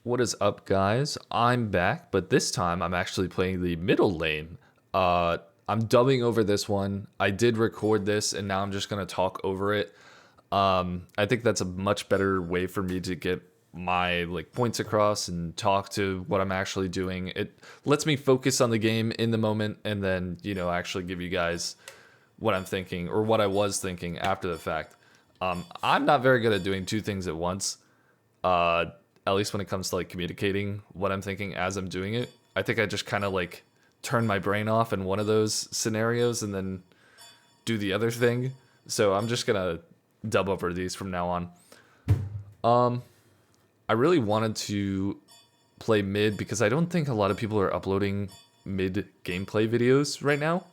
What is up, guys? I'm back, but this time I'm actually playing the middle lane. I'm dubbing over this one. I did record this, and now I'm just gonna talk over it. I think that's a much better way for me to get my points across and talk to what I'm actually doing. It lets me focus on the game in the moment, and then actually give you guys what I'm thinking or what I was thinking after the fact. I'm not very good at doing two things at once. At least when it comes to communicating what I'm thinking as I'm doing it. I think I just kind of turn my brain off in one of those scenarios and then do the other thing. So I'm just gonna dub over these from now on. I really wanted to play mid because I don't think a lot of people are uploading mid gameplay videos right now.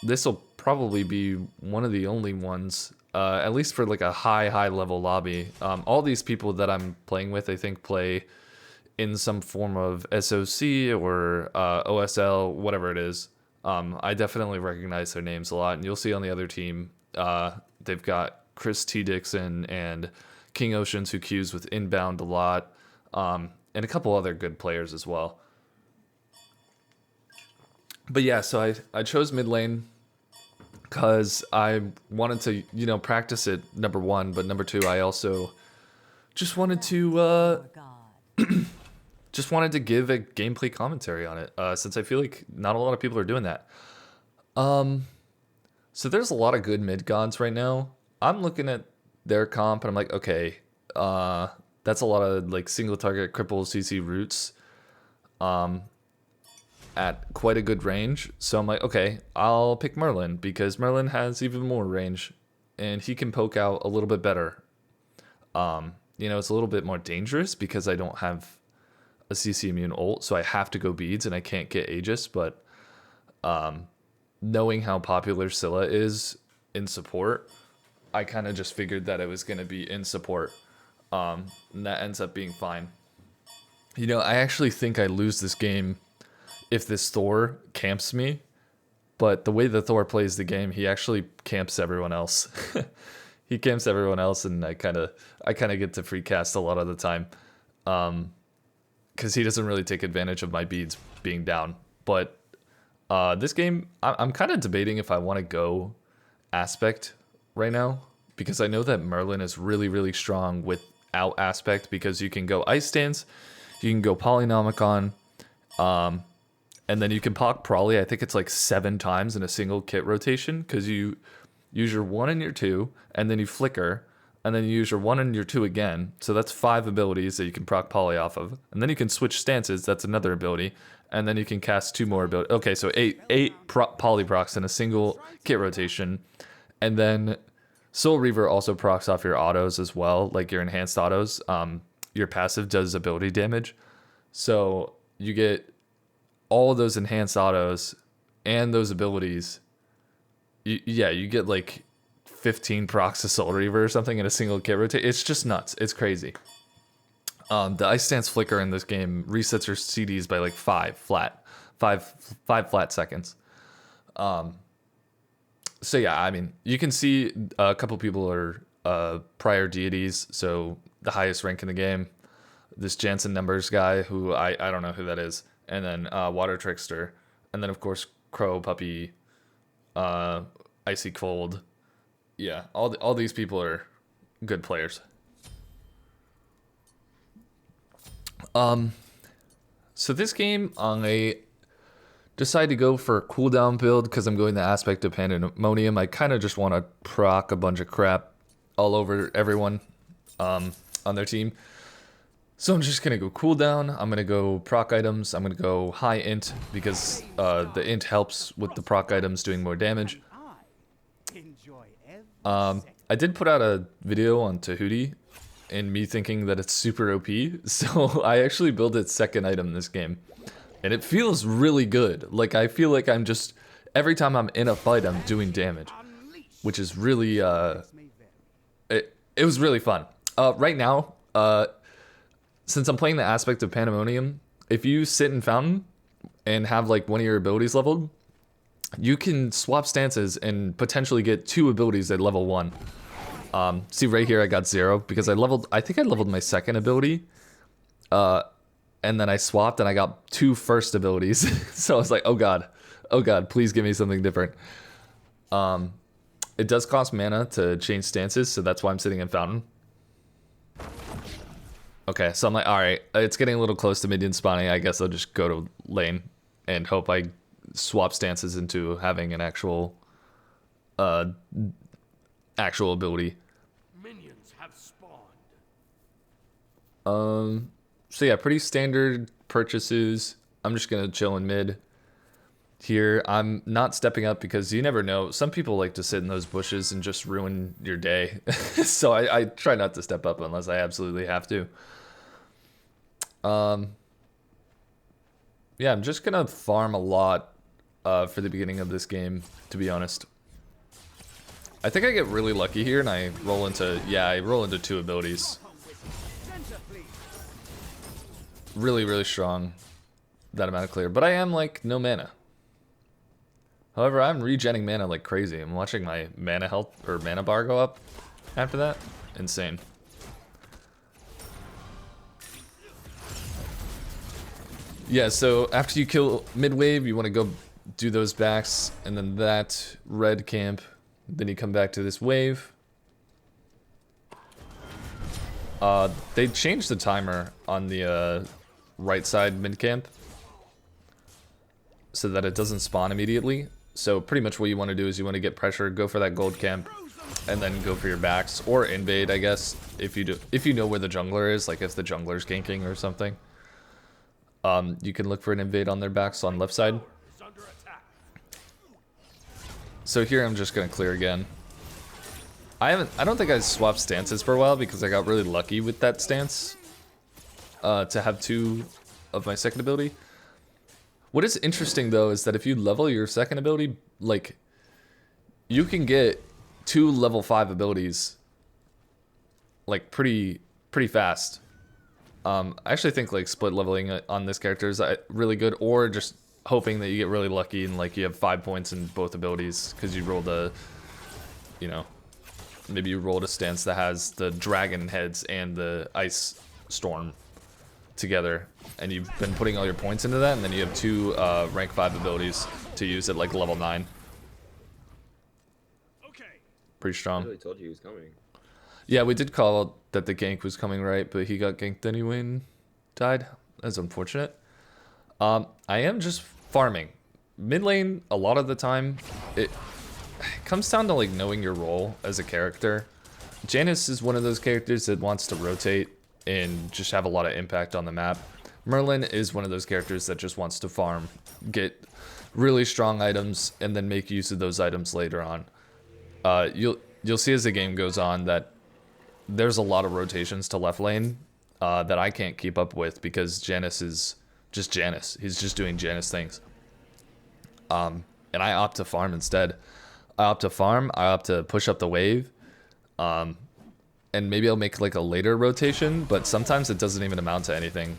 This will probably be one of the only ones, at least for a high level lobby. All these people that I'm playing with, I think, play in some form of SOC or OSL, whatever it is. I definitely recognize their names a lot, and you'll see on the other team, they've got Chris T. Dixon and King Oceans, who queues with Inbound a lot, and a couple other good players as well. But yeah, so I chose mid lane because I wanted to, practice it, number one, but number two, I also just wanted to give a gameplay commentary on it, since I feel like not a lot of people are doing that. So there's a lot of good mid gods right now. I'm looking at their comp and I'm like, okay, that's a lot of single target cripple CC roots. At quite a good range. So I'm like, okay, I'll pick Merlin because Merlin has even more range and he can poke out a little bit better. It's a little bit more dangerous because I don't have a CC immune ult, so I have to go beads and I can't get Aegis, but knowing how popular Scylla is in support, I kind of just figured that it was going to be in support. And that ends up being fine. I actually think I lose this game if this Thor camps me, but the way the Thor plays the game, he actually camps everyone else. He camps everyone else, and I kind of get to free cast a lot of the time, because he doesn't really take advantage of my beads being down. But this game, I'm kind of debating if I want to go aspect right now, because I know that Merlin is really strong without aspect, because you can go ice stance, you can go polynomicon, and then you can proc Prolly, I think it's 7 times in a single kit rotation, because you use your 1 and your 2, and then you flicker, and then you use your 1 and your 2 again. So that's 5 abilities that you can proc Poly off of. And then you can switch stances, that's another ability. And then you can cast 2 more abilities. Okay, so 8 Poly procs in a single kit rotation. And then Soul Reaver also procs off your autos as well, your enhanced autos. Your passive does ability damage. So you get all of those enhanced autos and those abilities. You get 15 procs of Soul Reaver or something in a single kit rotate. It's just nuts. It's crazy. The Ice Stance Flicker in this game resets your CDs by 5 flat seconds. So yeah, I mean, you can see a couple people are prior deities, so the highest rank in the game. This Jansen Numbers guy, who I don't know who that is. And then Water Trickster, and then of course Crow, Puppy, Icy Cold. Yeah, all these people are good players. So this game, I decided to go for a cooldown build because I'm going the aspect of Pandemonium. I kind of just want to proc a bunch of crap all over everyone on their team. So I'm just going to go cooldown, I'm going to go proc items, I'm going to go high int because the int helps with the proc items doing more damage. I did put out a video on Tahuti and me thinking that it's super OP, so I actually built its second item in this game. And it feels really good. I feel like I'm just, every time I'm in a fight, I'm doing damage, which is really, it was really fun. Right now, since I'm playing the aspect of Pandemonium, if you sit in Fountain and have one of your abilities leveled, you can swap stances and potentially get 2 abilities at level 1. See right here I got 0 because I think I leveled my second ability And then I swapped and I got 2 first abilities. So I was like, oh god, please give me something different. It does cost mana to change stances, so that's why I'm sitting in Fountain. Okay, so I'm like, alright, it's getting a little close to minion spawning. I guess I'll just go to lane and hope I swap stances into having an actual ability. Minions have spawned. So yeah, pretty standard purchases. I'm just gonna chill in mid here. I'm not stepping up because you never know. Some people like to sit in those bushes and just ruin your day. So I try not to step up unless I absolutely have to. Yeah, I'm just gonna farm a lot for the beginning of this game, to be honest. I think I get really lucky here and I roll into 2 abilities. Really, really strong, that amount of clear. But I am like no mana. However, I'm regenning mana like crazy. I'm watching my mana health or mana bar go up after that. Insane. Yeah, so after you kill mid wave, you want to go do those backs, and then that red camp. Then you come back to this wave. They changed the timer on the right side mid camp so that it doesn't spawn immediately. So pretty much what you want to do is you want to get pressure, go for that gold camp, and then go for your backs or invade, I guess, if you know where the jungler is, like if the jungler's ganking or something. You can look for an invade on their backs on left side. So here I'm just gonna clear again. I don't think I swapped stances for a while because I got really lucky with that stance to have 2 of my second ability. What is interesting though is that if you level your second ability, like you can get 2 level 5 abilities like pretty fast. I actually think like split leveling on this character is really good, or just hoping that you get really lucky and like you have 5 points in both abilities because you rolled a, you know, maybe you rolled a stance that has the dragon heads and the ice storm together, and you've been putting all your points into that, and then you have 2 rank 5 abilities to use at like level 9. Okay. Pretty strong. I really told you he was coming. Yeah, we did call that the gank was coming, right? But he got ganked anyway and died. That's unfortunate. I am just farming. Mid lane, a lot of the time, it comes down to like knowing your role as a character. Janice is one of those characters that wants to rotate and just have a lot of impact on the map. Merlin is one of those characters that just wants to farm, get really strong items, and then make use of those items later on. You'll see as the game goes on that there's a lot of rotations to left lane that I can't keep up with because Janice is just Janice. He's just doing Janice things. And I opt to farm instead. I opt to push up the wave. And maybe I'll make like a later rotation, but sometimes it doesn't even amount to anything.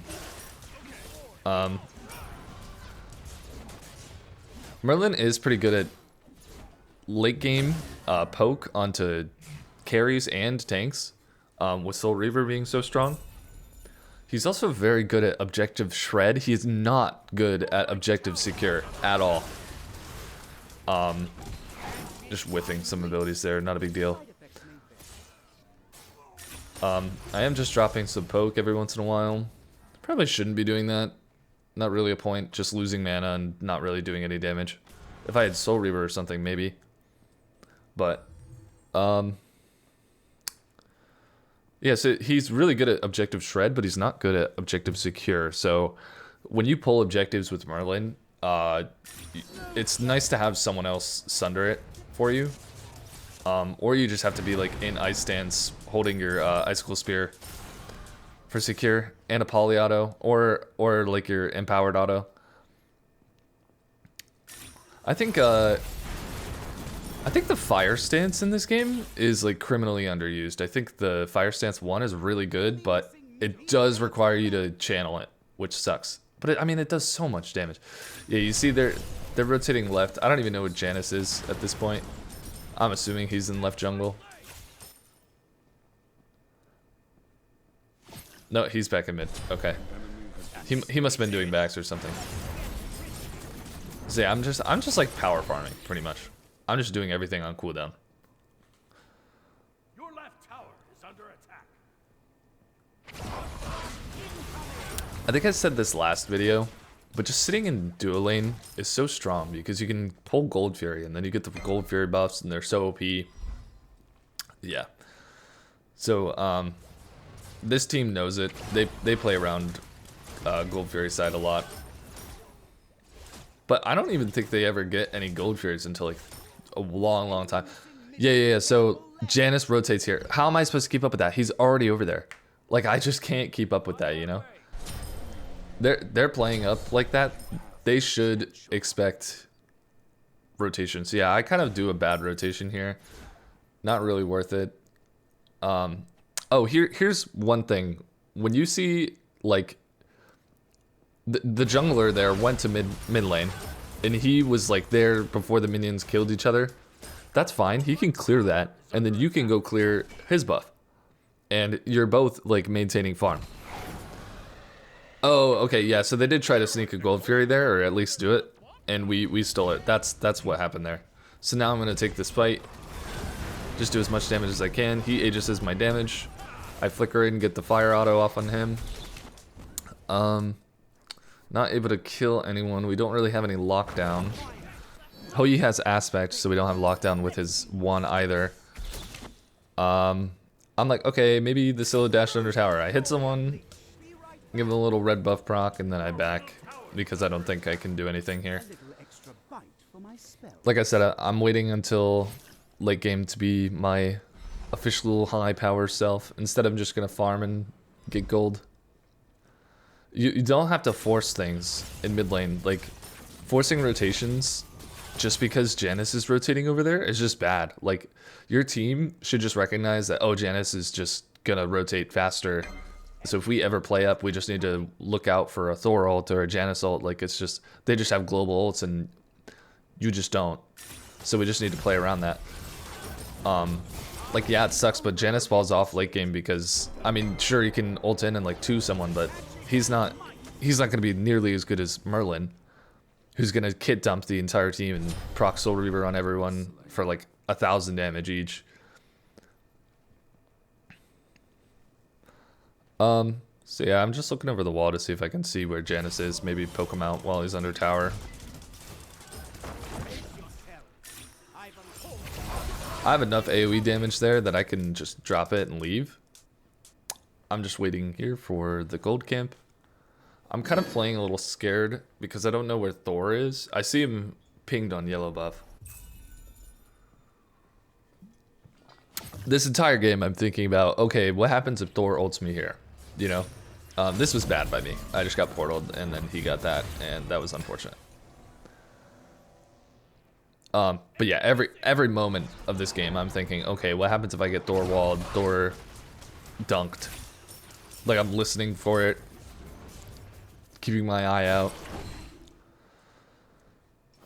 Merlin is pretty good at late game poke onto carries and tanks, with Soul Reaver being so strong. He's also very good at objective shred. He is not good at objective secure at all. Just whiffing some abilities there, not a big deal. I am just dropping some poke every once in a while. Probably shouldn't be doing that. Not really a point, just losing mana and not really doing any damage. If I had Soul Reaver or something, maybe. But, yeah, so he's really good at objective shred, but he's not good at objective secure. So when you pull objectives with Merlin, it's nice to have someone else sunder it for you. Or you just have to be like in ice stance holding your icicle spear for secure and a poly auto, or like your empowered auto. I think the fire stance in this game is like criminally underused. I think the fire stance 1 is really good, but it does require you to channel it, which sucks. But I mean, it does so much damage. Yeah, you see they're rotating left. I don't even know what Janice is at this point. I'm assuming he's in left jungle. No, he's back in mid. Okay. He must have been doing backs or something. So yeah, I'm just like power farming pretty much. I'm just doing everything on cooldown. Your left tower is under attack. I think I said this last video, but just sitting in duo lane is so strong because you can pull Gold Fury and then you get the Gold Fury buffs and they're so OP. Yeah. So this team knows it. They play around Gold Fury side a lot. But I don't even think they ever get any Gold Furies until like a long time. Yeah. So Janus rotates here. How am I supposed to keep up with that? He's already over there. Like, I just can't keep up with that, you know? They're playing up like that. They should expect rotations. Yeah, I kind of do a bad rotation here. Not really worth it. Oh, here's one thing. When you see, like, the jungler there went to mid lane, and he was like there before the minions killed each other. That's fine. He can clear that, and then you can go clear his buff, and you're both like maintaining farm. Oh, okay, yeah. So they did try to sneak a Gold Fury there, or at least do it, and we stole it. That's what happened there. So now I'm gonna take this fight, just do as much damage as I can. He aegises my damage. I flicker in, get the fire auto off on him. Not able to kill anyone. We don't really have any lockdown. Hou has aspect, so we don't have lockdown with his one either. I'm like, okay, maybe the Scylla dashed under tower. I hit someone, give him a little red buff proc, and then I back because I don't think I can do anything here. Like I said, I'm waiting until late game to be my official high power self. Instead, I'm just gonna farm and get gold. You don't have to force things in mid lane. Like, forcing rotations just because Janus is rotating over there is just bad. Like, your team should just recognize that, oh, Janus is just gonna rotate faster. So if we ever play up, we just need to look out for a Thor ult or a Janus ult. Like, it's just, they just have global ults and you just don't. So we just need to play around that. Like, yeah, it sucks, but Janus falls off late game because, I mean, sure, you can ult in and like 2 someone, but he's not gonna be nearly as good as Merlin, who's gonna kit dump the entire team and proc Soul Reaver on everyone for like 1,000 damage each. So yeah, I'm just looking over the wall to see if I can see where Janus is. Maybe poke him out while he's under tower. I have enough AoE damage there that I can just drop it and leave. I'm just waiting here for the gold camp. I'm kind of playing a little scared because I don't know where Thor is. I see him pinged on yellow buff. This entire game I'm thinking about, okay, what happens if Thor ults me here? You know? This was bad by me. I just got portaled and then he got that, and that was unfortunate. But yeah, every moment of this game I'm thinking, okay, what happens if I get Thor walled, Thor dunked? Like, I'm listening for it, keeping my eye out.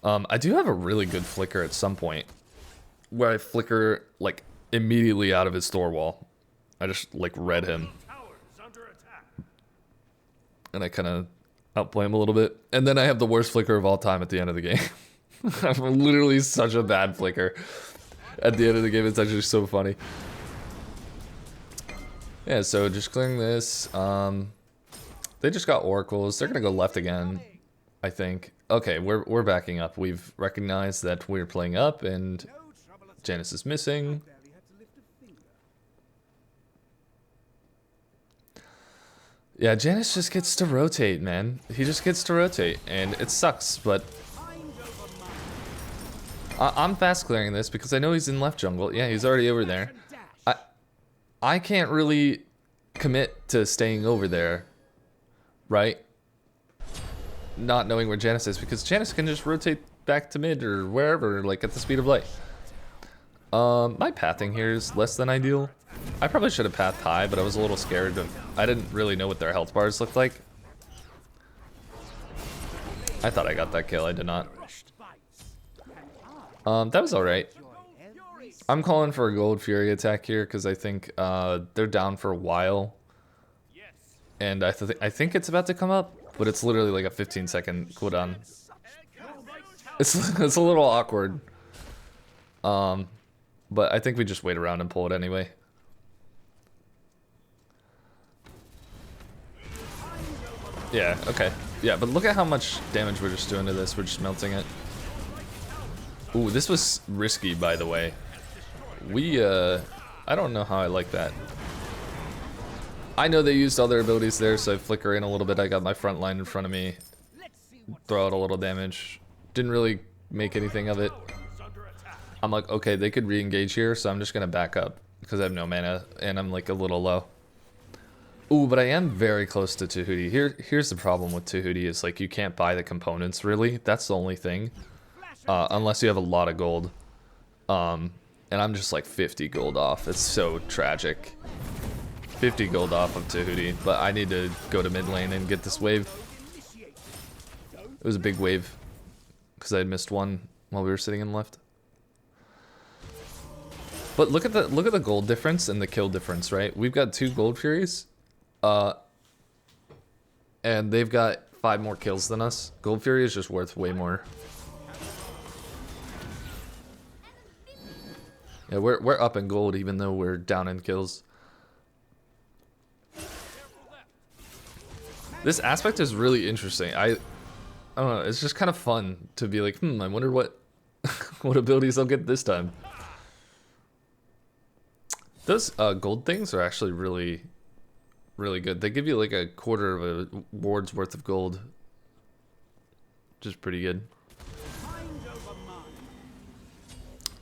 I do have a really good flicker at some point where I flicker like immediately out of his Thor wall. I just like read him, and I kind of outplay him a little bit, and then I have the worst flicker of all time at the end of the game. I'm literally such a bad flicker at the end of the game. It's actually so funny. Yeah, so just clearing this. They just got oracles. They're gonna go left again, I think. Okay, we're backing up. We've recognized that we're playing up, and Janus is missing. Yeah, Janus just gets to rotate, man. He just gets to rotate, and it sucks, but I'm fast clearing this because I know he's in left jungle. Yeah, he's already over there. I can't really commit to staying over there, right? Not knowing where Janus is, because Janus can just rotate back to mid or wherever, like at the speed of light. My pathing here is less than ideal. I probably should have pathed high, but I was a little scared of, I didn't really know what their health bars looked like. I thought I got that kill, I did not. That was alright. I'm calling for a Gold Fury attack here because I think they're down for a while. And I think it's about to come up, but it's literally like a 15-second cooldown. It's a little awkward. But I think we just wait around and pull it anyway. Yeah, okay. Yeah, but look at how much damage we're just doing to this. We're just melting it. Ooh, this was risky, by the way. I don't know how I like that. I know they used all their abilities there, so I flicker in a little bit. I got my front line in front of me. Throw out a little damage. Didn't really make anything of it. I'm like, okay, they could re-engage here, so I'm just gonna back up because I have no mana and I'm like a little low. Ooh, but I am very close to Tahuti. Here's the problem with Tahuti is like you can't buy the components really. That's the only thing, unless you have a lot of gold. And I'm just like 50 gold off. It's so tragic. 50 gold off of Tahuti, but I need to go to mid lane and get this wave. It was a big wave because I had missed one while we were sitting in left. But look at the gold difference and the kill difference, right? We've got 2 gold furies, and they've got 5 more kills than us. Gold fury is just worth way more. Yeah, we're up in gold even though we're down in kills. This aspect is really interesting. I don't know. It's just kind of fun to be like, I wonder what what abilities I'll get this time. Those gold things are actually really, really good. They give you like a quarter of a ward's worth of gold, which is pretty good.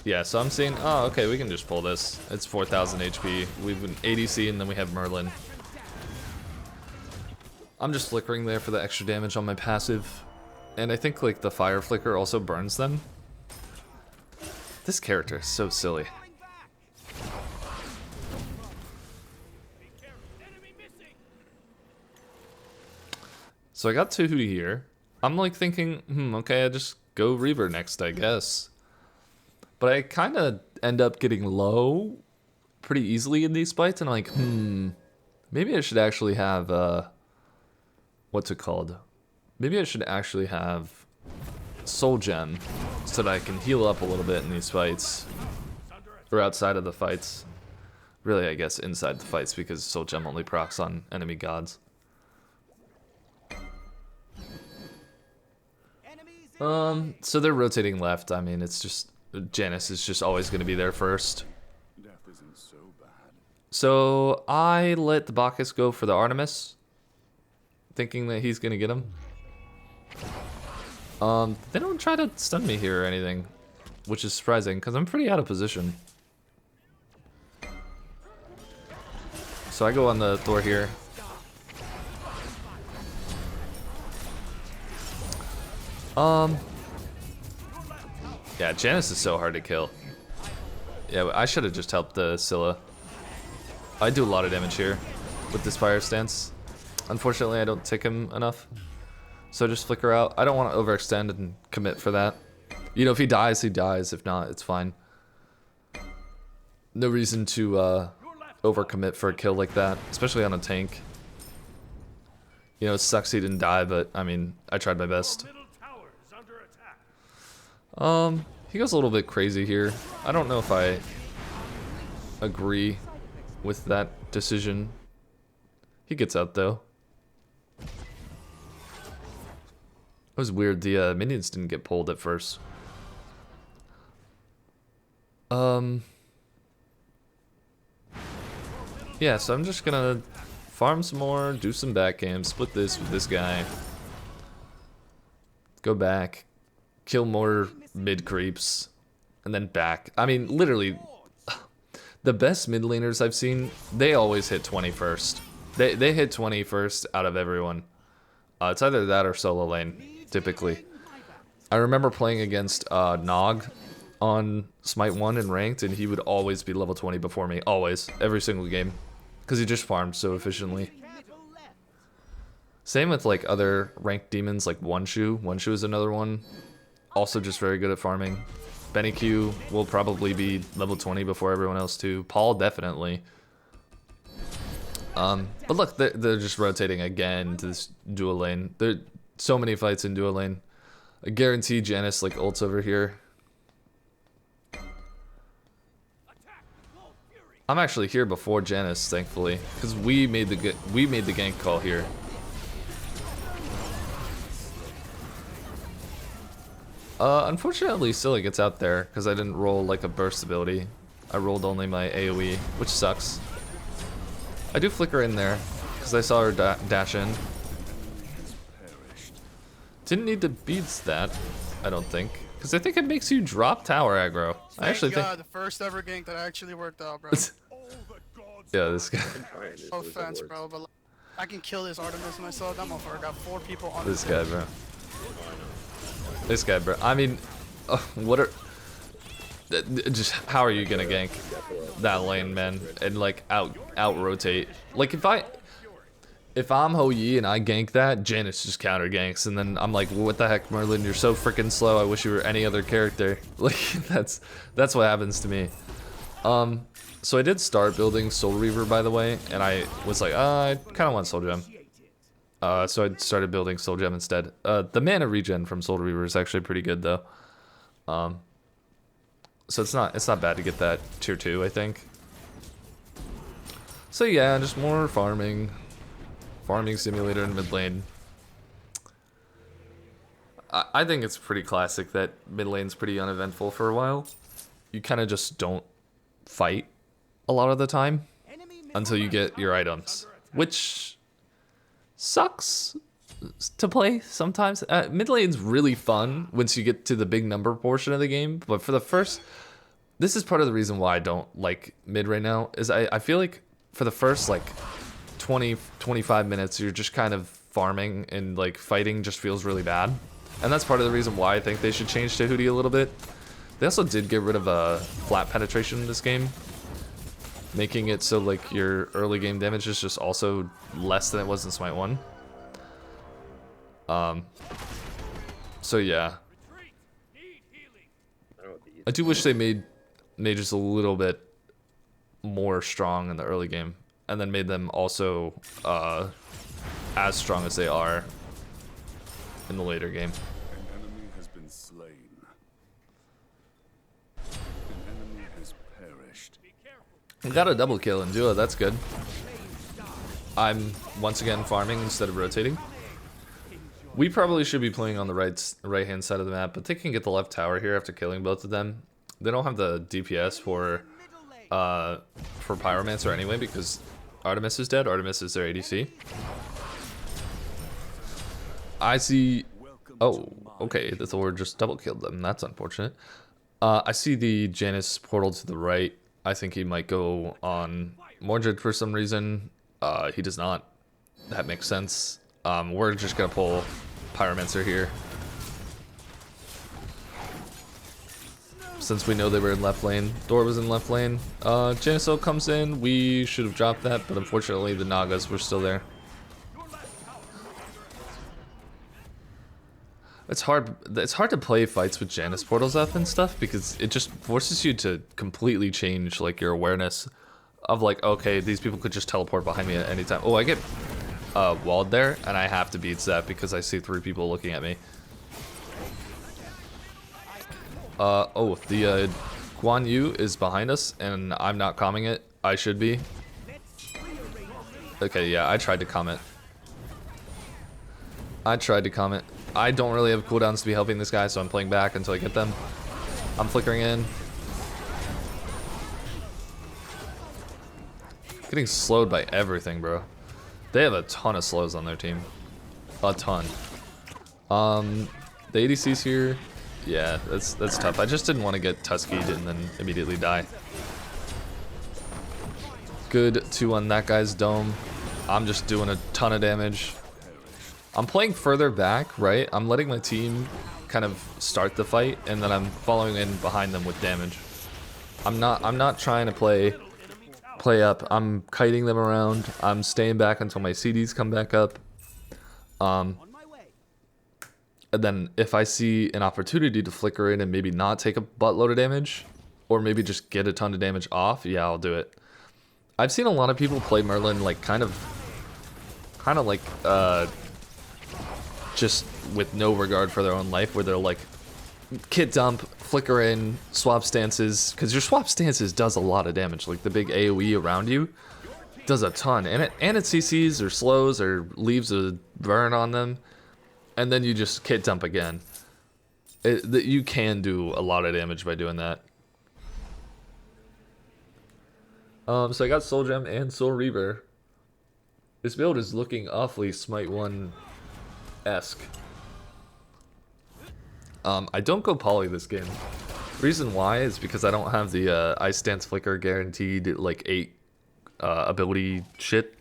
Yeah, so I'm seeing, oh, okay, we can just pull this. It's 4,000 HP. We've an ADC and then we have Merlin. I'm just flickering there for the extra damage on my passive. And I think like the fire flicker also burns them. This character is so silly. So I got Tahuti here. I'm like thinking, okay, I just go Reaver next, I guess. But I kind of end up getting low pretty easily in these fights, and I'm like, maybe I should actually have, what's it called? Maybe I should actually have Soul Gem so that I can heal up a little bit in these fights. Or outside of the fights. Really, I guess inside the fights because Soul Gem only procs on enemy gods. So they're rotating left. I mean, it's just Janus is just always going to be there first. Death isn't so bad. So I let the Bacchus go for the Artemis, thinking that he's going to get him. They don't try to stun me here or anything, which is surprising because I'm pretty out of position. So I go on the Thor here. Yeah, Janus is so hard to kill. Yeah, I should have just helped the Scylla. I do a lot of damage here with this fire stance. Unfortunately, I don't tick him enough. So just flicker out. I don't want to overextend and commit for that. You know, if he dies, he dies. If not, it's fine. No reason to overcommit for a kill like that, especially on a tank. You know, it sucks he didn't die, but I mean, I tried my best. He goes a little bit crazy here. I don't know if I agree with that decision. He gets out though. It was weird, the minions didn't get pulled at first. Yeah, so I'm just gonna farm some more, do some back cam, split this with this guy. Go back, kill more mid creeps, and then back. I mean, literally, the best mid laners I've seen, they always hit 20 first. They hit 20 first out of everyone. It's either that or solo lane, typically. I remember playing against Nog on Smite 1 in Ranked, and he would always be level 20 before me. Always. Every single game. Because he just farmed so efficiently. Same with like other ranked demons like One Shoe. One Shoe is another one. Also just very good at farming. Benny Q will probably be level 20 before everyone else too. Paul definitely. But look, they're just rotating again to this dual lane. There so many fights in dual lane. I guarantee Janice like ults over here. I'm actually here before Janice, thankfully, because we made the gank call here. Unfortunately, Scylla gets out there because I didn't roll like a burst ability. I rolled only my AoE, which sucks. I do flicker in there because I saw her dash in. Didn't need to beats that, I don't think, because I think it makes you drop tower aggro. I actually think the first ever gank that actually worked out, bro. Yeah, this guy. No offense, bro, but like, I can kill this Artemis myself. That motherfucker got 4 people on This guy, bro. This guy, bro. I mean, what are... Just how are you gonna gank that lane, man, and like out rotate? Like if I'm Ho Yi and I gank that, Janice just counter ganks, and then I'm like, what the heck, Merlin? You're so freaking slow. I wish you were any other character. Like that's what happens to me. So I did start building Soul Reaver, by the way, and I was like, I kind of want Soul Gem. So I started building Soul Gem instead. The mana regen from Soul Reaver is actually pretty good though. So it's not bad to get that tier 2, I think. So yeah, just more farming simulator in mid lane. I think it's pretty classic that mid lane's pretty uneventful for a while. You kind of just don't fight a lot of the time until you get your items, which sucks to play sometimes. Mid lane's really fun once you get to the big number portion of the game, but for the first, this is part of the reason why I don't like mid right now, is I feel like for the first like 20-25 minutes you're just kind of farming, and like fighting just feels really bad, and that's part of the reason why I think they should change to Hootie a little bit. They also did get rid of flat penetration in this game, making it so like your early game damage is just also less than it was in Smite 1. So yeah, I do wish they made mages a little bit more strong in the early game, and then made them also as strong as they are in the later game. An enemy has been slain. An enemy has perished. We got a double kill in duo, that's good. I'm once again farming instead of rotating. We probably should be playing on the right hand side of the map, but they can get the left tower here after killing both of them. They don't have the DPS for Pyromancer anyway, because Artemis is dead. Artemis is their ADC. I see. Oh, okay. The Thor just double killed them. That's unfortunate. I see the Janus portal to the right. I think he might go on Mordred for some reason. He does not. That makes sense. We're just gonna pull Pyromancer here, since we know they were in left lane. Dor was in left lane. Janiso comes in. We should have dropped that, but unfortunately the Nagas were still there. It's hard to play fights with Janus portals up and stuff, because it just forces you to completely change like your awareness of like, okay, these people could just teleport behind me at any time. Oh, I get walled there, and I have to beat that because I see 3 people looking at me. Oh, the Guan Yu is behind us, and I'm not calming it. I should be. Okay, yeah, I tried to comment. I don't really have cooldowns to be helping this guy, so I'm playing back until I get them. I'm flickering in. Getting slowed by everything, bro. They have a ton of slows on their team. A ton. The ADC's here. Yeah, that's tough. I just didn't want to get Tuskied and then immediately die. Good 2 on that guy's dome. I'm just doing a ton of damage. I'm playing further back, right? I'm letting my team kind of start the fight, and then I'm following in behind them with damage. I'm not trying to play up. I'm kiting them around. I'm staying back until my CDs come back up. And then if I see an opportunity to flicker in and maybe not take a buttload of damage, or maybe just get a ton of damage off, yeah, I'll do it. I've seen a lot of people play Merlin like kind of like just with no regard for their own life, where they're like kit dump, flicker in, swap stances, because your swap stances does a lot of damage. Like the big AoE around you does a ton, and it CCs or slows or leaves a burn on them, and then you just kit dump again. You can do a lot of damage by doing that. So I got Soul Gem and Soul Reaver. This build is looking awfully Smite 1-esque. I don't go poly this game. Reason why is because I don't have the Ice Dance Flicker guaranteed like 8 ability shit.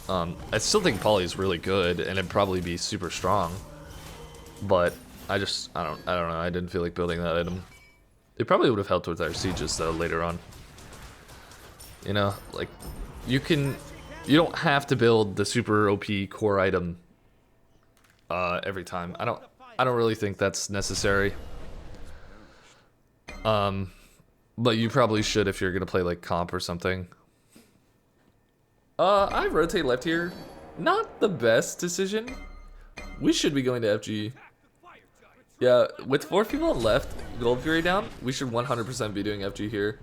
I still think poly is really good and it'd probably be super strong, but I don't know. I didn't feel like building that item. It probably would have helped with our sieges though later on. You know, like you don't have to build the super OP core item every time. I don't really think that's necessary. But you probably should if you're gonna play like comp or something. I rotate left here. Not the best decision. We should be going to FG. Yeah, with 4 people on left, Gold Fury down, we should 100% be doing FG here.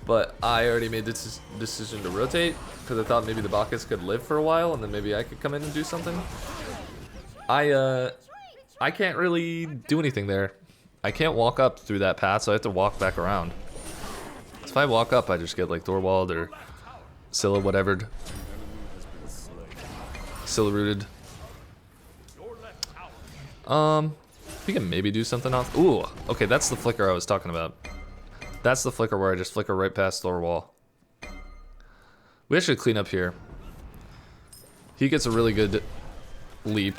But I already made this decision to rotate because I thought maybe the Bacchus could live for a while and then maybe I could come in and do something. I can't really do anything there. I can't walk up through that path, so I have to walk back around. So if I walk up, I just get like Thorwald or Scylla whatevered. Scylla rooted. We can maybe do something off. Ooh, okay, that's the flicker I was talking about. That's the flicker where I just flicker right past lower wall. We should clean up here. He gets a really good leap,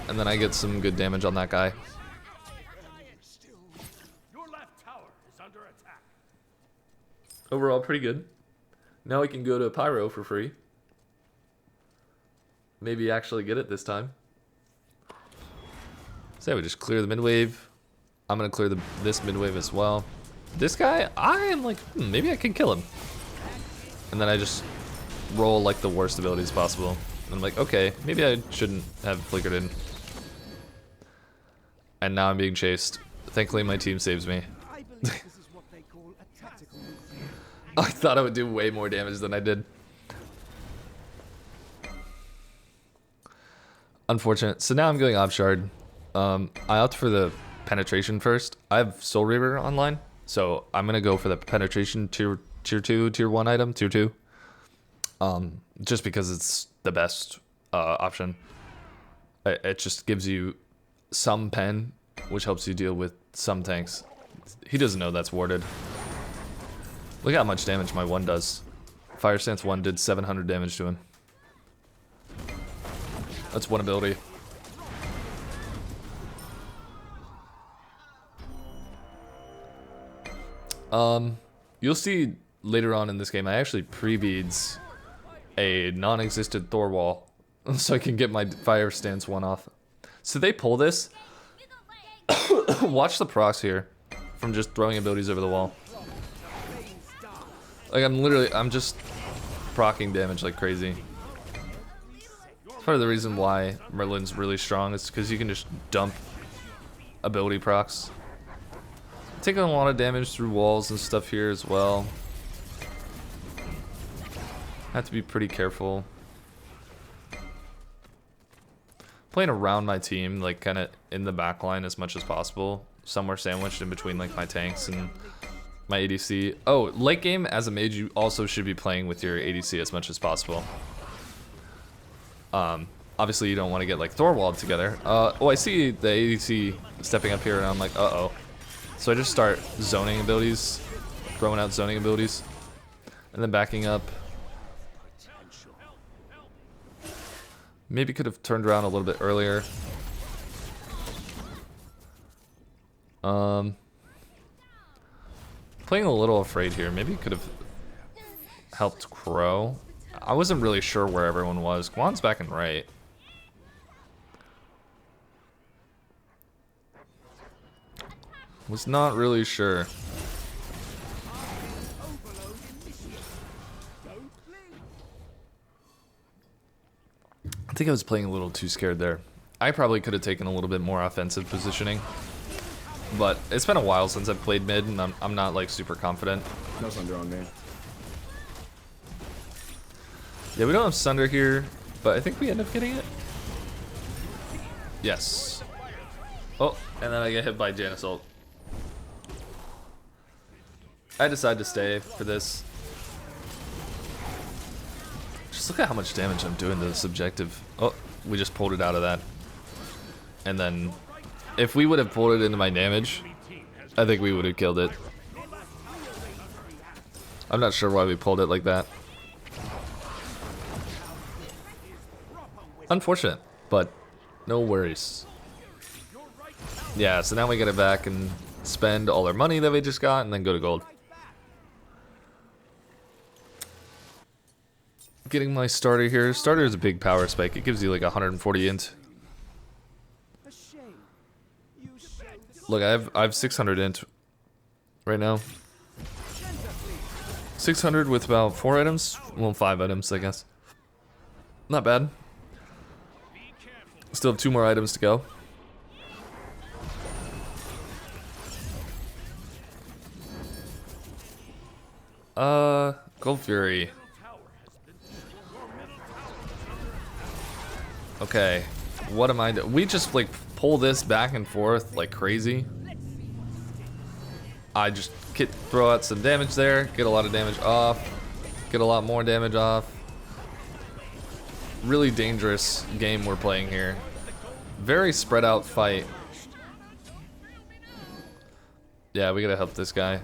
and then I get some good damage on that guy. Your left tower is under attack. Overall, pretty good. Now we can go to Pyro for free. Maybe actually get it this time. So yeah, we just clear the mid wave. I'm gonna clear this mid wave as well. This guy, I am like, maybe I can kill him. And then I just roll like the worst abilities possible. And I'm like, okay, maybe I shouldn't have flickered in. And now I'm being chased. Thankfully my team saves me. I thought I would do way more damage than I did. Unfortunate. So now I'm going Ob Shard. I opt for the penetration first. I have Soul Reaver online. So I'm gonna go for the penetration tier 2, tier 1 item, tier 2. Just because it's the best option. It just gives you some pen, which helps you deal with some tanks. He doesn't know that's warded. Look how much damage my 1 does. Fire Stance 1 did 700 damage to him. That's 1 ability. You'll see later on in this game, I actually pre-beads a non-existent Thor wall so I can get my Fire Stance 1 off. So they pull this. Watch the procs here from just throwing abilities over the wall. Like I'm just proccing damage like crazy. Part of the reason why Merlin's really strong is because you can just dump ability procs. Taking a lot of damage through walls and stuff here as well. Have to be pretty careful. Playing around my team, like kind of in the back line as much as possible. Somewhere sandwiched in between like my tanks and my ADC. Oh, late game as a mage, you also should be playing with your ADC as much as possible. Obviously you don't want to get like Thorwald together. Oh, I see the ADC stepping up here and I'm like, uh-oh. So I just start zoning abilities, throwing out zoning abilities, and then backing up. Maybe could have turned around a little bit earlier. Playing a little afraid here. Maybe could have helped Crow. I wasn't really sure where everyone was. Guan's back and right. Was not really sure. think I was playing a little too scared there. I probably could have taken a little bit more offensive positioning. But it's been a while since I've played mid, and I'm not like super confident. No Sunder on me. Yeah, we don't have Sunder here, but I think we end up getting it. Yes. Oh, and then I get hit by Janus ult. I decide to stay for this. Just look at how much damage I'm doing to this objective. Oh, we just pulled it out of that. And then, if we would have pulled it into my damage, I think we would have killed it. I'm not sure why we pulled it like that. Unfortunate, but no worries. Yeah, so now we get it back and spend all our money that we just got and then go to gold. Getting my starter here. Starter is a big power spike. It gives you like 140 int. Look, I have 600 int right now. 600 with about 4 items. Well, 5 items, I guess. Not bad. Still have 2 more items to go. Gold Fury. Okay, what am I doing? We just like pull this back and forth like crazy. I just throw out some damage there, get a lot of damage off, get a lot more damage off. Really dangerous game we're playing here. Very spread out fight. Yeah, we gotta help this guy.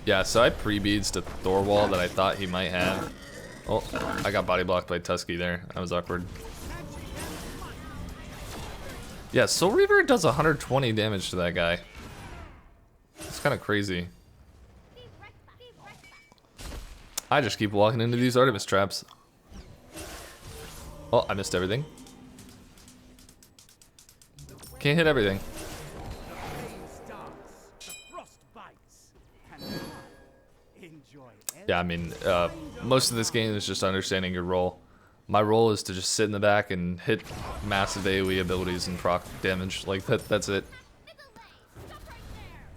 Yeah, so I pre-beads to Thorwall that I thought he might have. Oh, I got body blocked by Tusky there. That was awkward. Yeah, Soul Reaver does 120 damage to that guy. It's kind of crazy. I just keep walking into these Artemis traps. Oh, I missed everything. Can't hit everything. Yeah, I mean, most of this game is just understanding your role. My role is to just sit in the back and hit massive AoE abilities and proc damage. Like, that's it.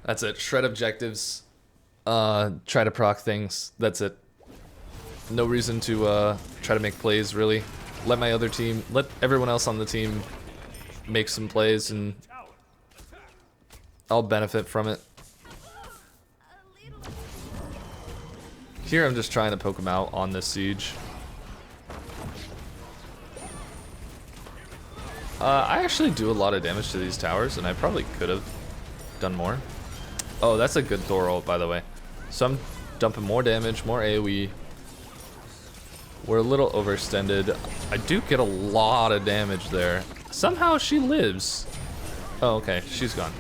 That's it. Shred objectives. Try to proc things. That's it. No reason to try to make plays, really. Let everyone else on the team make some plays, and I'll benefit from it. Here I'm just trying to poke him out on this siege. I actually do a lot of damage to these towers, and I probably could have done more. Oh, that's a good Thor ult, by the way. So I'm dumping more damage, more AoE. We're a little overextended. I do get a lot of damage there. Somehow she lives. Oh, okay, she's gone.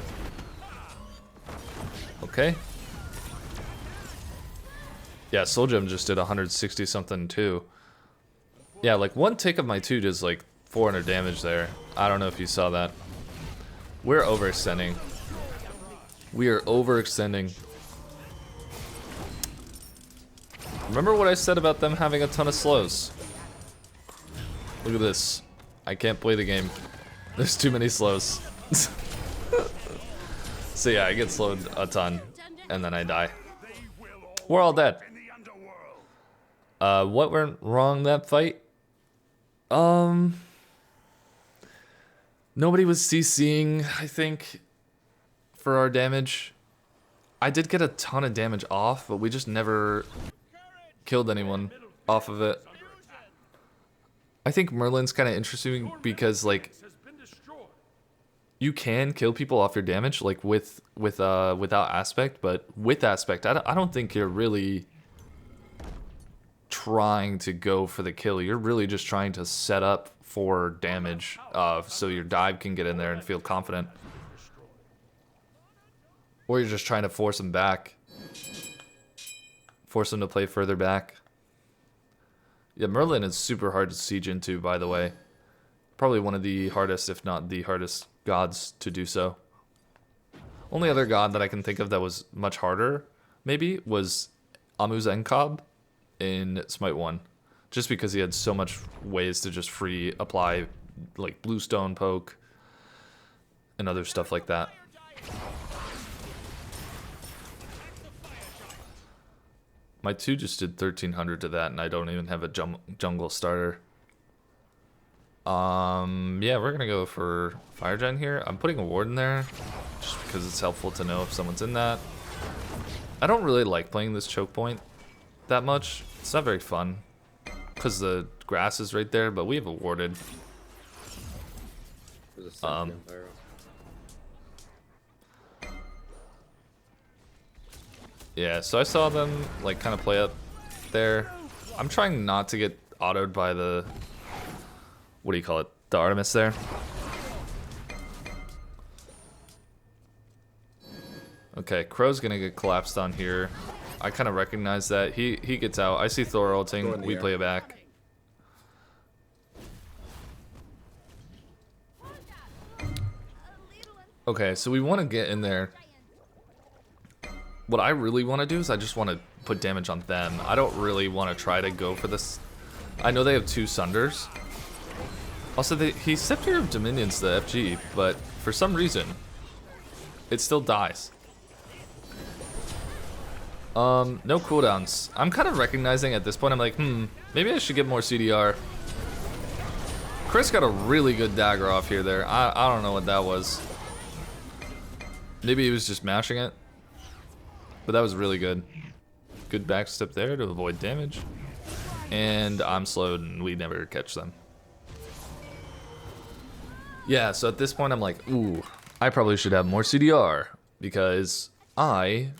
Okay. Yeah, Soul Gem just did 160 something too. Yeah, like one tick of my 2 does like 400 damage there. I don't know if you saw that. We're overextending. We are overextending. Remember what I said about them having a ton of slows? Look at this. I can't play the game. There's too many slows. So yeah, I get slowed a ton, and then I die. We're all dead. What went wrong that fight? Nobody was CCing, I think, for our damage. I did get a ton of damage off, but we just never killed anyone off of it. I think Merlin's kind of interesting because, like, you can kill people off your damage, like without aspect, but with aspect, I don't think you're really trying to go for the kill. You're really just trying to set up for damage, so your dive can get in there and feel confident. Or you're just trying to force them back. Force them to play further back. Yeah, Merlin is super hard to siege into, by the way. Probably one of the hardest, if not the hardest, gods to do so. Only other god that I can think of that was much harder, maybe, was Amu's Enkob in Smite 1. just because he had so much ways to just free apply like bluestone poke and other stuff like that. My 2 just did 1300 to that, and I don't even have a jungle starter. Yeah, we're gonna go for fire gen here. I'm putting a ward in there just because it's helpful to know if someone's in that. I don't really like playing this choke point that much. It's not very fun because the grass is right there, but we have a warded. Yeah, so I saw them like kind of play up there. I'm trying not to get autoed by the, what do you call it, the Artemis there. Okay, Crow's gonna get collapsed on here. I kind of recognize that. He gets out. I see Thor ulting. We play it back. Okay, so we want to get in there. What I really want to do is I just want to put damage on them. I don't really want to try to go for this. I know they have 2 Sunders. Also, he Scepter of Dominions the FG, but for some reason, it still dies. No cooldowns. I'm kind of recognizing at this point, I'm like, maybe I should get more CDR. Chris got a really good dagger off here there. I don't know what that was. Maybe he was just mashing it. But that was really good. Good backstep there to avoid damage. And I'm slowed and we never catch them. Yeah, so at this point I'm like, ooh, I probably should have more CDR. Because I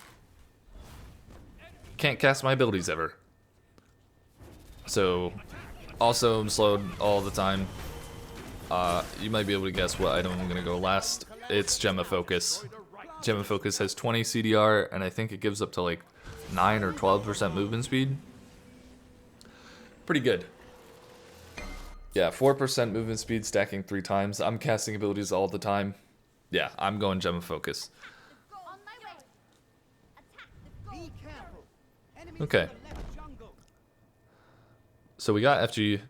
can't cast my abilities ever. So, also I'm slowed all the time. You might be able to guess what item I'm going to go last. It's Gemma Focus. Gemma Focus has 20 CDR, and I think it gives up to like 9 or 12% movement speed. Pretty good. Yeah, 4% movement speed stacking 3 times. I'm casting abilities all the time. Yeah, I'm going Gemma Focus. Okay. So we got FG.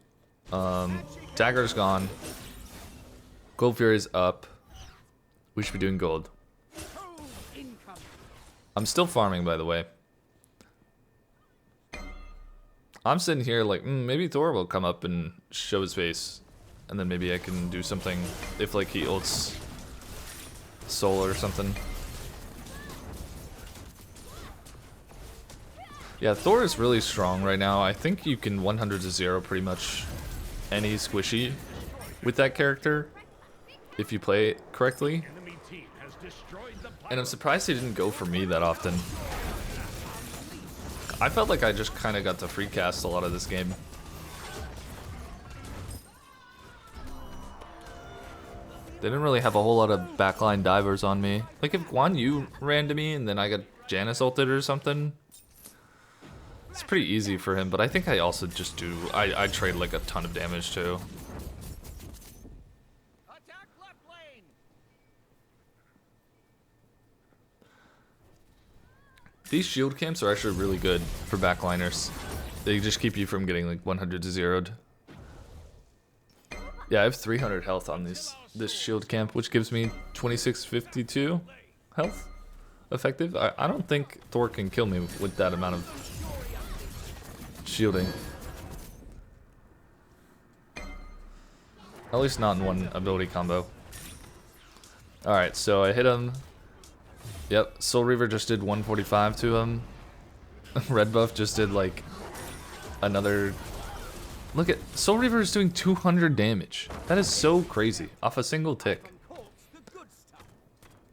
Dagger's gone. Gold Fury's up. We should be doing gold. I'm still farming, by the way. I'm sitting here like, maybe Thor will come up and show his face. And then maybe I can do something if like he ults Soul or something. Yeah, Thor is really strong right now. I think you can 100 to 0 pretty much any squishy with that character if you play it correctly. And I'm surprised he didn't go for me that often. I felt like I just kind of got to free cast a lot of this game. They didn't really have a whole lot of backline divers on me. Like if Guan Yu ran to me and then I got Janice ulted or something, it's pretty easy for him. But I think I also just do, I trade like a ton of damage too. These shield camps are actually really good for backliners. They just keep you from getting like 100 to 0'd. Yeah, I have 300 health on this shield camp, which gives me 2652 health effective. I don't think Thor can kill me with that amount of shielding. At least not in one ability combo. Alright, so I hit him. Yep, Soul Reaver just did 145 to him. Red Buff just did like another... Look at... Soul Reaver is doing 200 damage. That is so crazy. Off a single tick.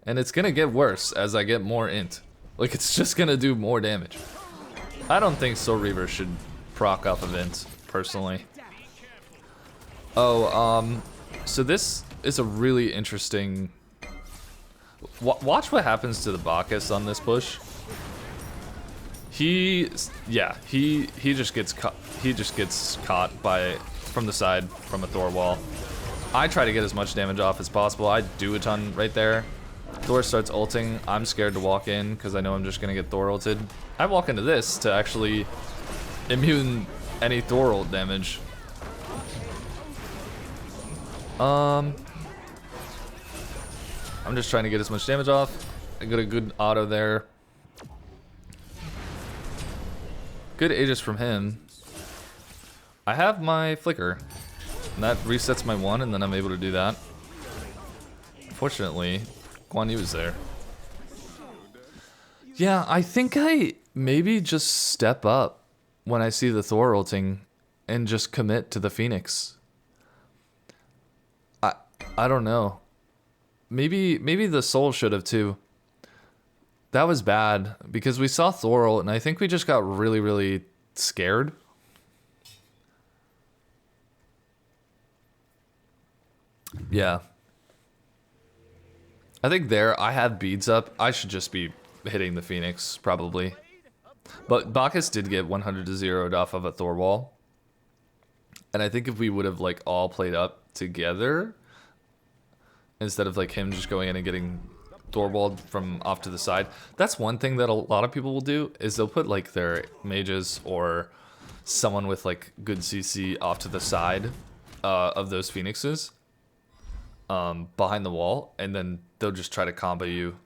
And it's gonna get worse as I get more int. Like, it's just gonna do more damage. I don't think Soul Reaver should proc off of int, personally. Oh, so this is a really interesting... Watch what happens to the Bacchus on this push. He just gets caught. He just gets caught from the side from a Thor wall. I try to get as much damage off as possible. I do a ton right there. Thor starts ulting. I'm scared to walk in because I know I'm just gonna get Thor ulted. I walk into this to actually immune any Thor ult damage. I'm just trying to get as much damage off. I got a good auto there. Good Aegis from him. I have my flicker. And that resets my 1, and then I'm able to do that. Fortunately, Guan Yu is there. Yeah, I think I maybe just step up when I see the Thor ulting and just commit to the Phoenix. I don't know. Maybe the Soul should have too. That was bad because we saw Thor ult and I think we just got really, really scared. Yeah. I think there, I have beads up. I should just be hitting the Phoenix, probably. But Bacchus did get 100 to 0'd off of a Thor wall. And I think if we would have, like, all played up together, instead of, like, him just going in and getting Thor walled from off to the side. That's one thing that a lot of people will do, is they'll put, like, their mages or someone with, like, good CC off to the side of those Phoenixes. Behind the wall, and then they'll just try to combo you.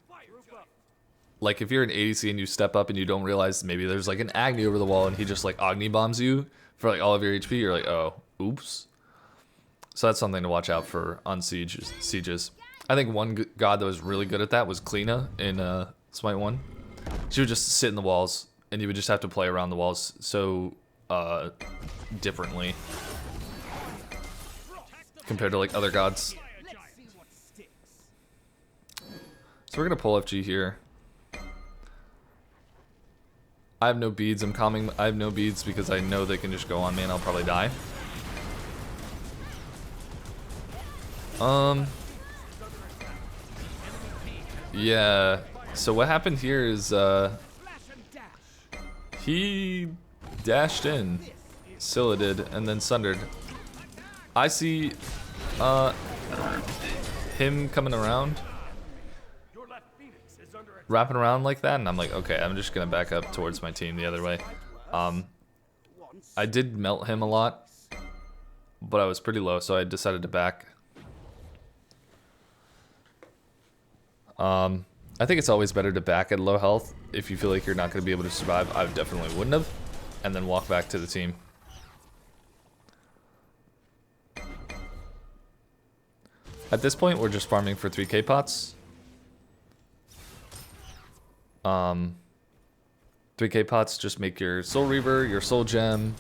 Like if you're an ADC and you step up and you don't realize maybe there's like an Agni over the wall and he just like Agni bombs you for like all of your HP, you're like, oh, oops. So that's something to watch out for on sieges. I think one god that was really good at that was Kleena in Smite 1. She would just sit in the walls and you would just have to play around the walls so differently compared to like other gods. So we're gonna pull FG here. I have no beads, I'm calming, I have no beads because I know they can just go on me and I'll probably die. Yeah, so what happened here is, he dashed in, Scylla did, and then sundered. I see, him coming around, wrapping around like that, and I'm like, okay, I'm just gonna back up towards my team the other way. I did melt him a lot, but I was pretty low, so I decided to back. I think it's always better to back at low health if you feel like you're not gonna be able to survive. I definitely wouldn't have, and then walk back to the team. At this point, we're just farming for 3k pots. 3k pots just make your Soul Reaver, your Soul Gem,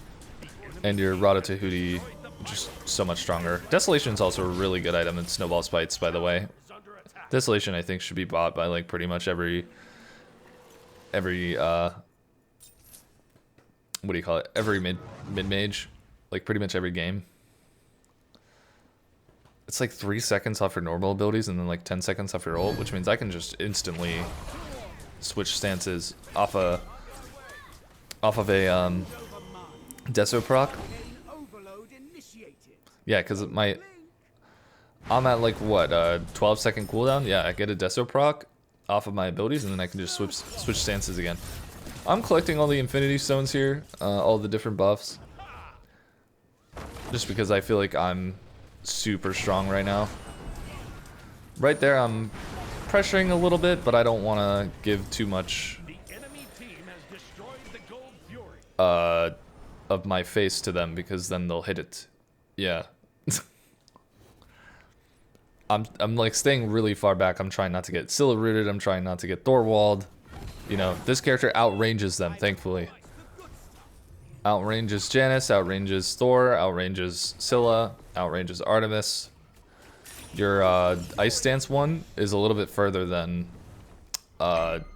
and your Rada Tahuti just so much stronger. Desolation is also a really good item in Snowball Spites, by the way. Desolation, I think, should be bought by like pretty much every what do you call it? Every mid mage, like pretty much every game. It's like 3 seconds off your normal abilities and then like 10 seconds off your ult, which means I can just instantly switch stances off of a Deso proc. Yeah, because I'm at like what 12-second cooldown. Yeah, I get a Deso proc off of my abilities, and then I can just switch stances again. I'm collecting all the Infinity Stones here, all the different buffs, just because I feel like I'm super strong right now. Right there, I'm pressuring a little bit, but I don't want to give too much of my face to them because then they'll hit it. Yeah. I'm like staying really far back. I'm trying not to get Scylla rooted. I'm trying not to get Thorwalled. You know, this character outranges them, thankfully. Outranges Janice, outranges Thor, outranges Scylla, outranges Artemis. Your Ice Dance one is a little bit further than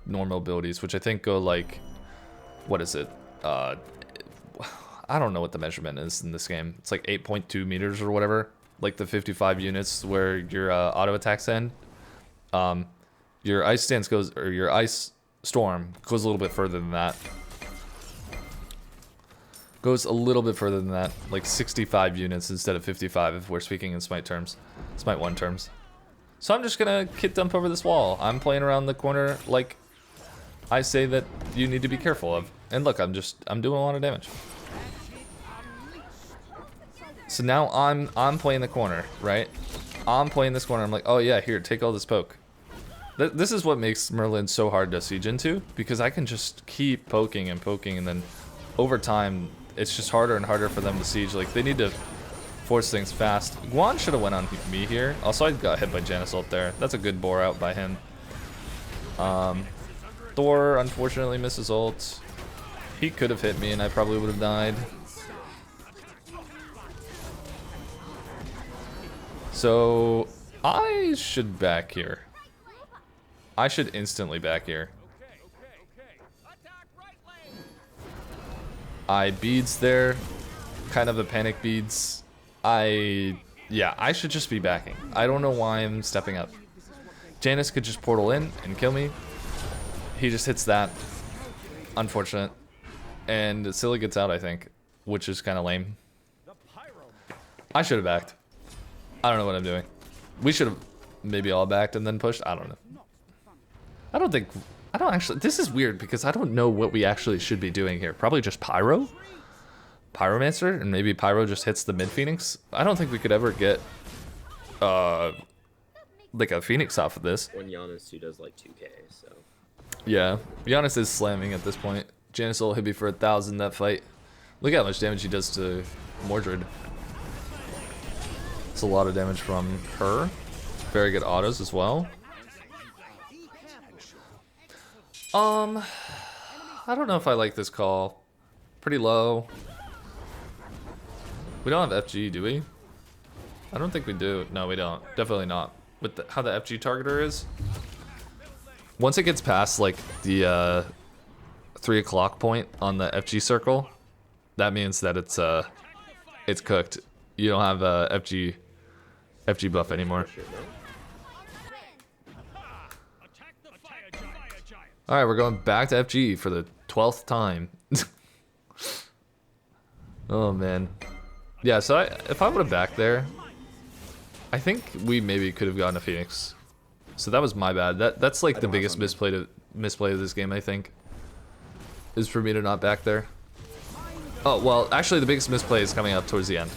normal abilities, which I think go like, what is it? I don't know what the measurement is in this game. It's like 8.2 meters or whatever. Like the 55 units where your auto attacks end. Your Ice Dance goes, or your Ice Storm goes a little bit further than that. Goes a little bit further than that, like 65 units instead of 55 if we're speaking in Smite terms, Smite 1 terms. So I'm just gonna kit dump over this wall. I'm playing around the corner like I say that you need to be careful of. And look, I'm doing a lot of damage. So now I'm playing the corner, right? I'm playing this corner. I'm like, oh yeah, here, take all this poke. This is what makes Merlin so hard to siege into, because I can just keep poking and poking, and then over time, it's just harder and harder for them to siege. Like, they need to force things fast. Guan should have went on me here. Also, I got hit by Janus ult there. That's a good bore out by him. Thor, unfortunately, misses ult. He could have hit me, and I probably would have died. So, I should back here. I should instantly back here. I beads there. Kind of a panic beads. Yeah, I should just be backing. I don't know why I'm stepping up. Janus could just portal in and kill me. He just hits that. Unfortunate. And Silly gets out, I think, which is kind of lame. I should have backed. I don't know what I'm doing. We should have maybe all backed and then pushed. I don't know. I don't actually, this is weird because I don't know what we actually should be doing here. Probably just Pyro? Pyromancer? And maybe Pyro just hits the mid Phoenix? I don't think we could ever get, like a Phoenix off of this. When Giannis too does like 2k, so. Yeah, Giannis is slamming at this point. Janus will hit me for 1,000 that fight. Look at how much damage he does to Mordred. It's a lot of damage from her. Very good autos as well. I don't know if I like this call. Pretty low. We don't have FG, do we? I don't think we do. No, we don't. Definitely not. With how the FG targeter is. Once it gets past like the 3 o'clock point on the FG circle, that means that it's cooked. You don't have a FG buff anymore. Alright, we're going back to FG for the 12th time. Oh man. Yeah, so if I would have backed there, I think we maybe could have gotten a Phoenix. So that was my bad. That's like the biggest misplay of this game, I think. Is for me to not back there. Oh, well, actually the biggest misplay is coming up towards the end.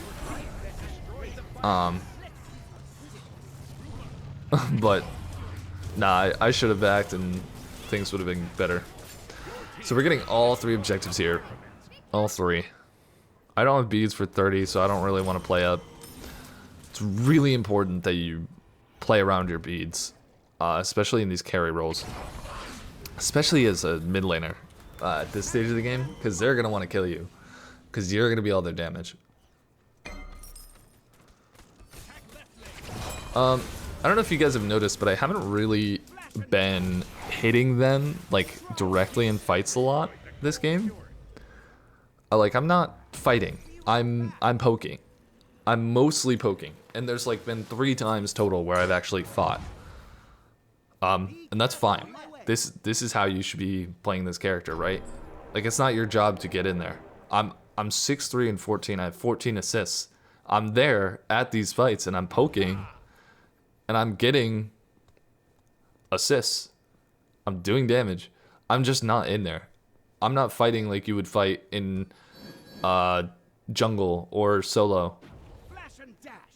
But nah, I should have backed and things would have been better. So we're getting all 3 objectives here. All 3. I don't have beads for 30, so I don't really want to play up. It's really important that you play around your beads, especially in these carry roles. Especially as a mid laner at this stage of the game, because they're going to want to kill you. Because you're going to be all their damage. I don't know if you guys have noticed, but I haven't really been hitting them like directly in fights a lot this game. Like, I'm not fighting. I'm poking. I'm mostly poking. And there's like been 3 times total where I've actually fought. And that's fine. This is how you should be playing this character, right? Like, it's not your job to get in there. I'm 6'3" and 14. I have 14 assists. I'm there at these fights and I'm poking and I'm getting assists. I'm doing damage. I'm just not in there. I'm not fighting like you would fight in jungle or solo.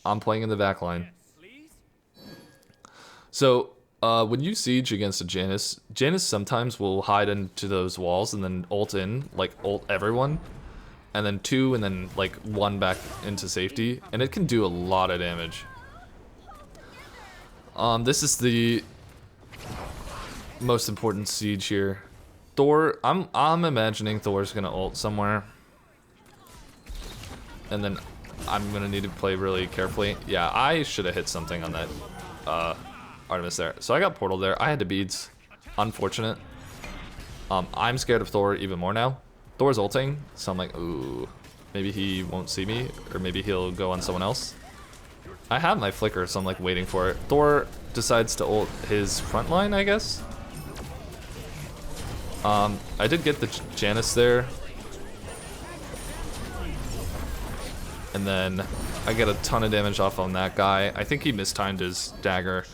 I'm playing in the backline. So when you siege against a Janus sometimes will hide into those walls and then ult in, like ult everyone, and then 2 and then like 1 back into safety, and it can do a lot of damage. This is the most important siege here. Thor, I'm imagining Thor's gonna ult somewhere, and then I'm gonna need to play really carefully. Yeah, I should have hit something on that Artemis there. So I got portal there. I had the beads. Unfortunate. I'm scared of Thor even more now. Thor's ulting, so I'm like, ooh, maybe he won't see me, or maybe he'll go on someone else. I have my flicker, so I'm like waiting for it. Thor decides to ult his front line, I guess. I did get the Janus there. And then I get a ton of damage off on that guy. I think he mistimed his dagger.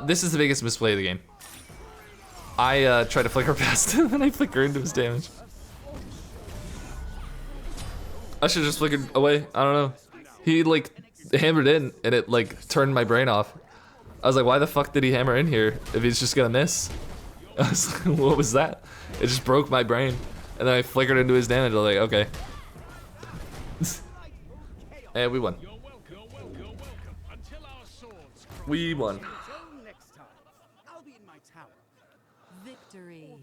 This is the biggest misplay of the game. I try to flicker past him and I flicker into his damage. I should have just flickered away. I don't know. He like hammered in and it like turned my brain off. I was like, why the fuck did he hammer in here if he's just gonna miss? I was like, what was that? It just broke my brain. And then I flickered into his damage. I was like, okay. And we won. We won. Victory.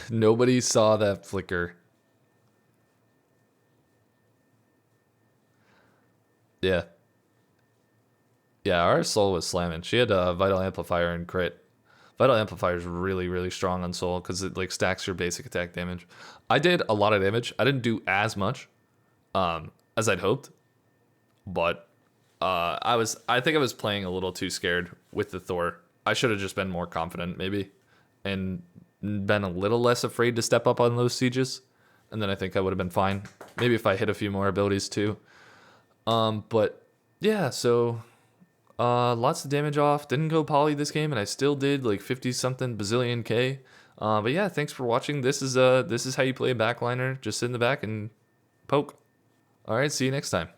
Nobody saw that flicker. Yeah. Yeah, our soul was slamming. She had a Vital Amplifier and crit. Vital Amplifier is really, really strong on soul because it like stacks your basic attack damage. I did a lot of damage. I didn't do as much as I'd hoped, but I think I was playing a little too scared with the Thor. I should have just been more confident maybe and been a little less afraid to step up on those sieges, and then I think I would have been fine. Maybe if I hit a few more abilities too. But yeah, so lots of damage off. Didn't go poly this game, and I still did like 50 something bazillion K. But yeah, thanks for watching. This is how you play a backliner. Just sit in the back and poke. All right, see you next time.